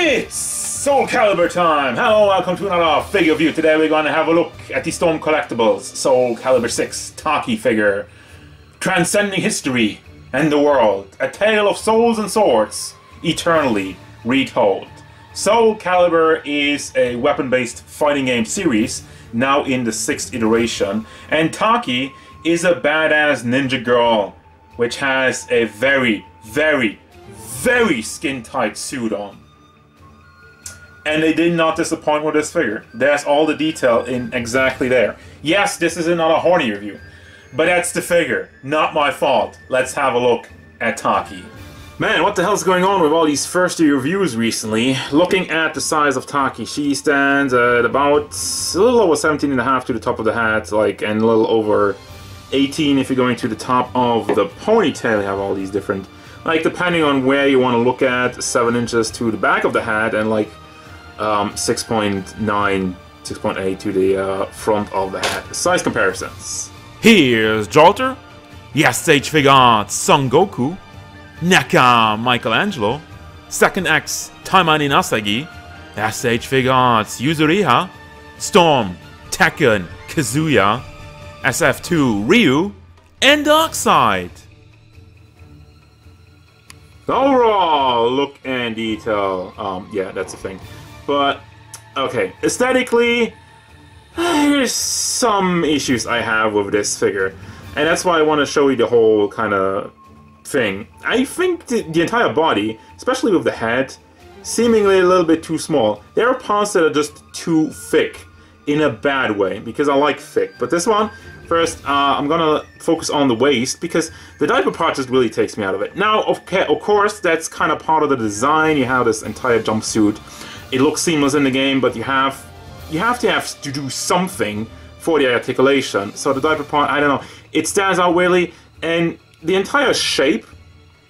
It's Soul Calibur time! Hello, welcome to another figure review. Today we're going to have a look at the Storm Collectibles Soul Calibur 6 Taki figure. Transcending history and the world. A tale of souls and swords, eternally retold. Soul Calibur is a weapon-based fighting game series, now in the 6th iteration. And Taki is a badass ninja girl, which has a very skin-tight suit on. And they did not disappoint with this figure. There's all the detail in exactly there. Yes, this is another horny review, but that's the figure, not my fault. Let's have a look at Taki. Man, what the hell's going on with all these first year reviews recently? Looking at the size of Taki, she stands at about a little over 17.5 to the top of the hat, like, and a little over 18 if you're going to the top of the ponytail. You have all these different, like, depending on where you want to look at, 7 inches to the back of the hat, and like 6.9, 6.8 to the front of the hat. Size comparisons. Here's Jolter, SH Fig Arts Son Goku, Naka Michelangelo, Second X Taimani Nasagi, SH Fig Arts Yuzuriha, Storm, Tekken, Kazuya, SF2 Ryu, and Darkseid. Overall look and detail, yeah, that's the thing. But, okay, aesthetically, there's some issues I have with this figure. And that's why I want to show you the whole kind of thing. I think the entire body, especially with the head, seemingly a little bit too small. There are parts that are just too thick, in a bad way, because I like thick. But this one, first, I'm gonna focus on the waist, because the diaper part just really takes me out of it. Now, of course, that's kind of part of the design. You have this entire jumpsuit. It looks seamless in the game, but you have to do something for the articulation. So the diaper part, I don't know, it stands out weirdly, and the entire shape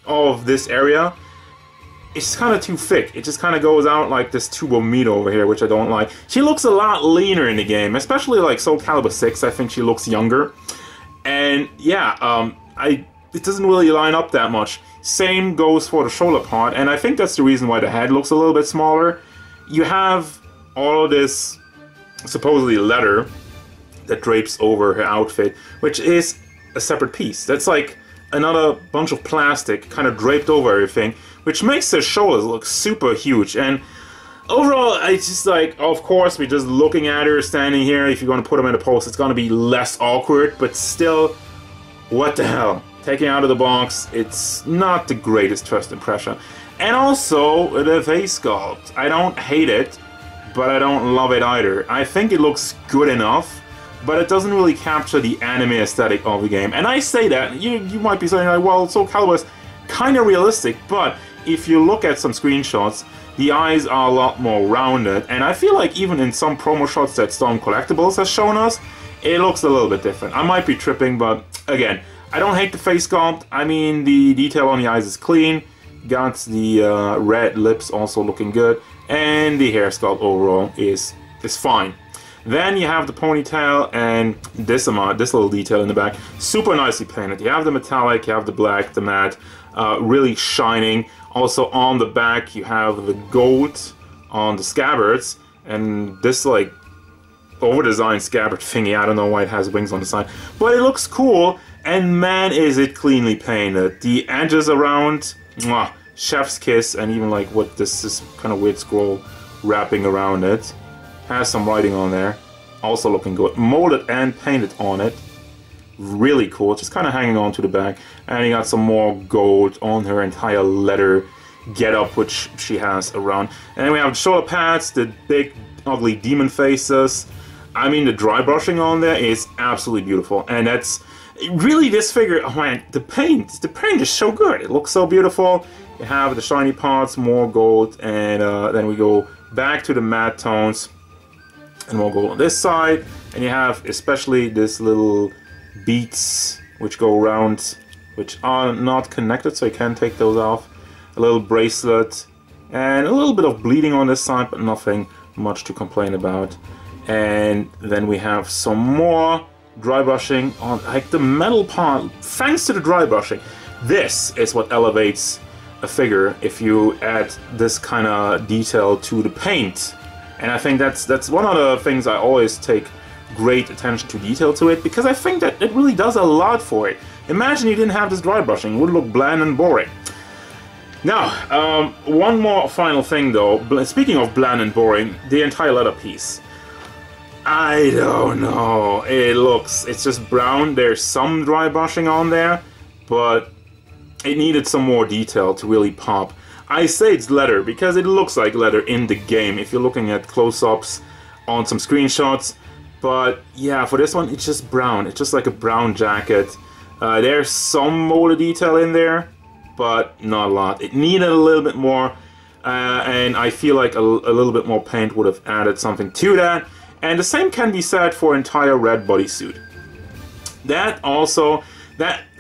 of this area is kind of too thick. It just kind of goes out like this tube of meat over here, which I don't like. She looks a lot leaner in the game, especially like Soul Calibur 6. I think she looks younger, and yeah, it doesn't really line up that much. Same goes for the shoulder part, and I think that's the reason why the head looks a little bit smaller. You have all of this supposedly leather that drapes over her outfit, which is a separate piece. That's like another bunch of plastic kind of draped over everything, which makes her shoulders look super huge. And overall, it's just like, of course, we're just looking at her standing here. If you're going to put them in a pose, it's going to be less awkward, but still, what the hell? Taking out of the box, it's not the greatest first impression. And also, the face sculpt. I don't hate it, but I don't love it either. I think it looks good enough, but it doesn't really capture the anime aesthetic of the game. And I say that, you might be saying, like, well, Soul Calibur is kind of realistic, but if you look at some screenshots, the eyes are a lot more rounded, and I feel like even in some promo shots that Storm Collectibles has shown us, it looks a little bit different. I might be tripping, but again, I don't hate the face sculpt. I mean, the detail on the eyes is clean. Got the red lips also looking good, and the hair sculpt overall is fine. Then you have the ponytail and this little detail in the back, super nicely painted. You have the metallic, you have the black, the matte, really shining. Also on the back you have the gold on the scabbards, and this like over-designed scabbard thingy. I don't know why it has wings on the side, but it looks cool. And man, is it cleanly painted. The edges around, mwah, chef's kiss, and even like what this kind of weird scroll wrapping around it. Has some writing on there. Also looking good. Molded and painted on it. Really cool. Just kind of hanging on to the back. And you got some more gold on her entire leather getup, which she has around. And then we have the shoulder pads, the big ugly demon faces. I mean, the dry brushing on there is absolutely beautiful. And that's really, this figure, oh man, the paint is so good. It looks so beautiful. You have the shiny parts, more gold, and then we go back to the matte tones, and we'll go on this side, and you have especially this little beads which go around, which are not connected, so you can take those off. A little bracelet, and a little bit of bleeding on this side, but nothing much to complain about. And then we have some more dry brushing on like the metal part. Thanks to the dry brushing, this is what elevates a figure if you add this kind of detail to the paint. And I think that's one of the things I always take great attention to detail to it, because I think that it really does a lot for it. Imagine you didn't have this dry brushing, it would look bland and boring. Now, one more final thing though, speaking of bland and boring, the entire leather piece. I don't know, it's just brown, there's some dry brushing on there, but it needed some more detail to really pop. I say it's leather because it looks like leather in the game if you're looking at close-ups on some screenshots, but yeah, for this one it's just brown, it's just like a brown jacket. There's some molded detail in there, but not a lot. It needed a little bit more, and I feel like a little bit more paint would have added something to that. And the same can be said for entire red bodysuit.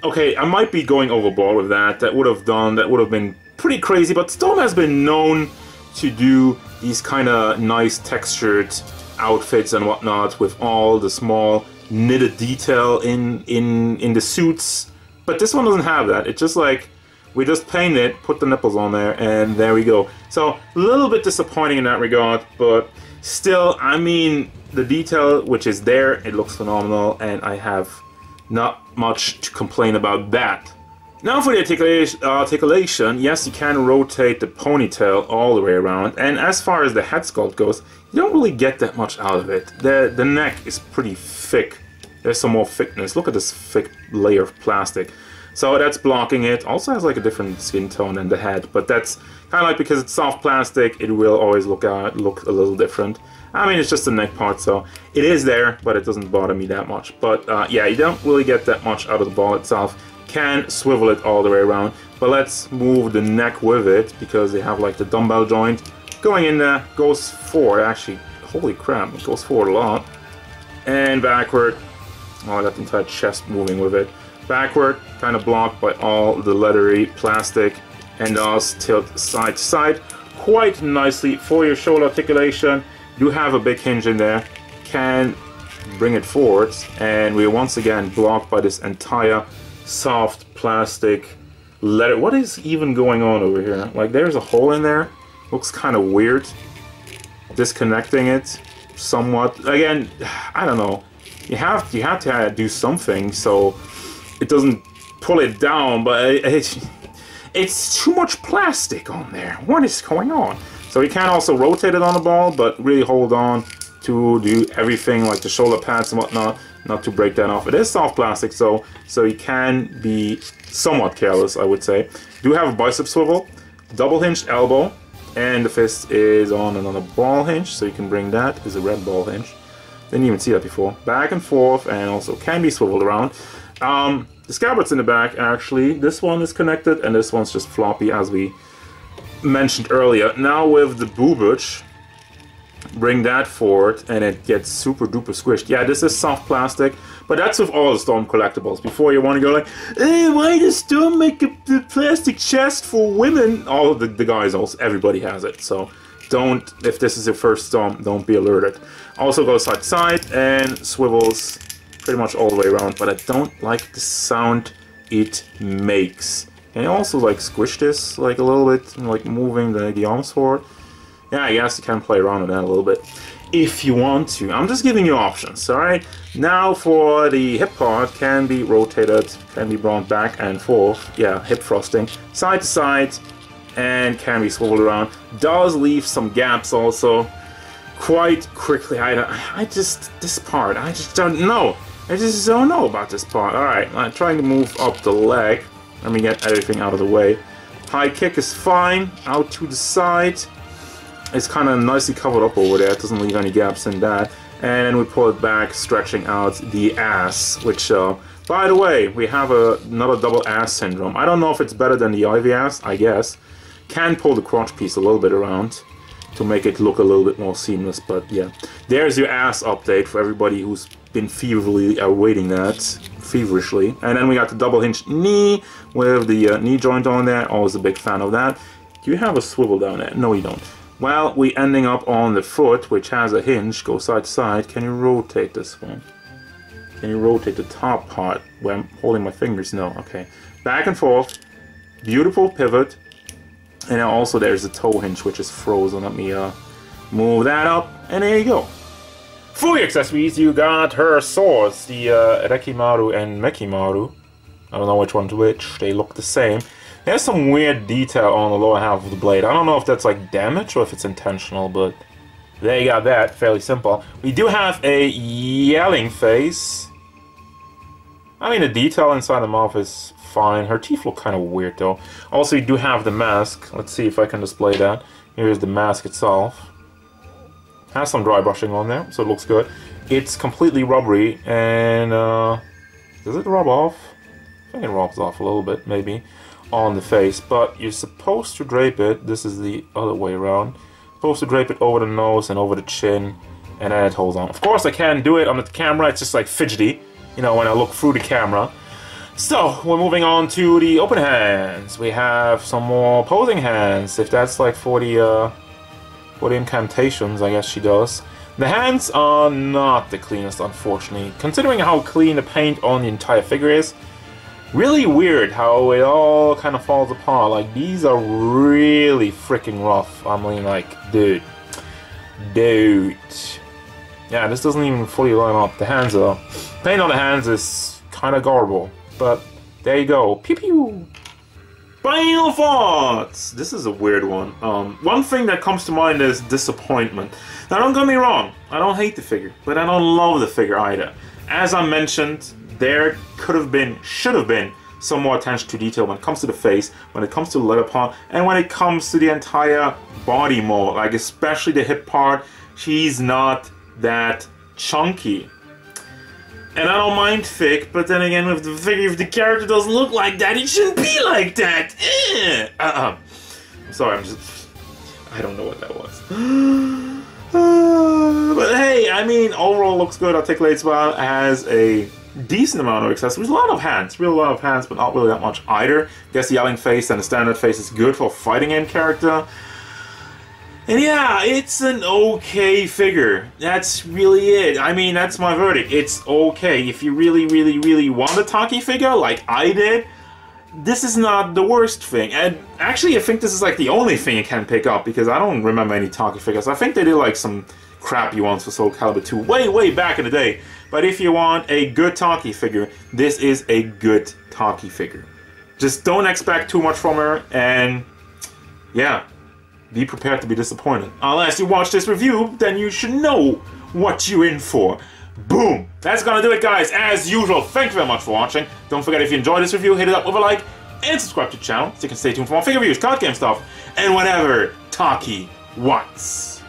Okay, I might be going overboard with that. That would have been pretty crazy, but Storm has been known to do these kind of nice textured outfits and whatnot with all the small knitted detail in the suits. But this one doesn't have that. It's just like, we just paint it, put the nipples on there, and there we go. So, a little bit disappointing in that regard, but still, I mean, the detail which is there, it looks phenomenal, and I have not much to complain about that. Now for the articulation, yes, you can rotate the ponytail all the way around, and as far as the head sculpt goes, you don't really get that much out of it. The neck is pretty thick. There's some more thickness. Look at this thick layer of plastic. So that's blocking it. Also has like a different skin tone than the head, but that's kind of like, because it's soft plastic, it will always look a little different. I mean, it's just the neck part, so it is there, but it doesn't bother me that much. But yeah, you don't really get that much out of the ball itself. Can swivel it all the way around, but let's move the neck with it, because they have like the dumbbell joint going in there. Goes forward, actually, holy crap, it goes forward a lot. And backward. Oh, I got the entire chest moving with it. Backward, kind of blocked by all the leathery plastic, and does tilt side to side quite nicely for your shoulder articulation. Do have a big hinge in there, can bring it forward, and we're once again blocked by this entire soft plastic leather. What is even going on over here? Like, there's a hole in there, looks kind of weird, disconnecting it somewhat. Again, I don't know, you have to do something so it doesn't pull it down, but it's too much plastic on there. What is going on? So you can also rotate it on the ball, but really hold on to do everything like the shoulder pads and whatnot, not to break that off. It is soft plastic, so you can be somewhat careless, I would say. Do have a bicep swivel, double hinged elbow, and the fist is on another ball hinge, so you can bring that as a red ball hinge. Didn't even see that before. Back and forth, and also can be swiveled around. The scabbard's in the back, actually. This one is connected, and this one's just floppy, as we mentioned earlier. Now with the boobage, bring that forward, and it gets super duper squished. Yeah, this is soft plastic, but that's with all the Storm collectibles. Before you want to go like, hey, why does Storm make the plastic chest for women? All of the guys, also, everybody has it. So don't, if this is your first Storm, don't be alerted. Also goes side to side and swivels pretty much all the way around, but I don't like the sound it makes. Can you also like squish this like a little bit, like moving the arms forward? Yeah, I guess you can play around with that a little bit if you want to. I'm just giving you options, alright? Now for the hip part, can be rotated, can be brought back and forth. Yeah, hip thrusting, side to side, and can be swiveled around. Does leave some gaps also quite quickly. This part, I just don't know. I just don't know about this part. Alright, I'm trying to move up the leg. Let me get everything out of the way. High kick is fine, out to the side. It's kind of nicely covered up over there, it doesn't leave any gaps in that. And then we pull it back, stretching out the ass, which, by the way, we have another double ass syndrome. I don't know if it's better than the Ivy ass, I guess. Can pull the crotch piece a little bit around to make it look a little bit more seamless, but yeah. There's your ass update for everybody who's been feverishly awaiting that. Feverishly. And then we got the double hinged knee with the knee joint on there. Always a big fan of that. Do you have a swivel down there? No, you don't. Well, we ending up on the foot, which has a hinge. Go side to side. Can you rotate this one? Can you rotate the top part where I'm holding my fingers? No. Okay. Back and forth. Beautiful pivot. And now also there's the toe hinge, which is frozen. Let me move that up, and there you go. For your accessories, you got her swords, the Rekimaru and Mekimaru. I don't know which one's which. They look the same. There's some weird detail on the lower half of the blade. I don't know if that's like damage or if it's intentional, but there you got that. Fairly simple. We do have a yelling face. I mean, the detail inside the mouth is fine. Her teeth look kind of weird though. Also, you do have the mask. Let's see if I can display that. Here's the mask itself. Has some dry brushing on there, so it looks good. It's completely rubbery, and does it rub off? I think it rubs off a little bit, maybe, on the face. But you're supposed to drape it. This is the other way around. Supposed to drape it over the nose and over the chin, and then it holds on. Of course, I can't do it on the camera. It's just like fidgety, you know, when I look through the camera. So, we're moving on to the open hands. We have some more posing hands, if that's like for the incantations, I guess she does. The hands are not the cleanest, unfortunately. Considering how clean the paint on the entire figure is, really weird how it all kind of falls apart. Like, these are really freaking rough. I mean, like, dude. Yeah, this doesn't even fully line up. The hands are... paint on the hands is kind of garble. But there you go. Pew pew! Final thoughts! This is a weird one. One thing that comes to mind is disappointment. Now, don't get me wrong. I don't hate the figure, but I don't love the figure either. As I mentioned, there could have been, should have been, some more attention to detail when it comes to the face, when it comes to the leather part, and when it comes to the entire body mold. Like, especially the hip part, she's not that chunky. And I don't mind thick, but then again, with the figure, if the character doesn't look like that, it shouldn't be like that! I'm sorry, I don't know what that was. But hey, I mean, overall looks good. Articulates well, has a decent amount of accessories. A lot of hands, really a lot of hands, but not really that much either. Guess the yelling face and the standard face is good for a fighting game character. And yeah, it's an okay figure. That's really it. I mean, that's my verdict. It's okay. If you really want a Taki figure, like I did, this is not the worst thing. And actually, I think this is like the only thing you can pick up, because I don't remember any Taki figures. I think they did like some crappy ones for Soul Calibur 2 way back in the day. But if you want a good Taki figure, this is a good Taki figure. Just don't expect too much from her, and yeah, be prepared to be disappointed. Unless you watch this review, then you should know what you're in for. Boom! That's gonna do it, guys. As usual, thank you very much for watching. Don't forget, if you enjoyed this review, hit it up with a like and subscribe to the channel so you can stay tuned for more figure reviews, card game stuff, and whatever Taki wants.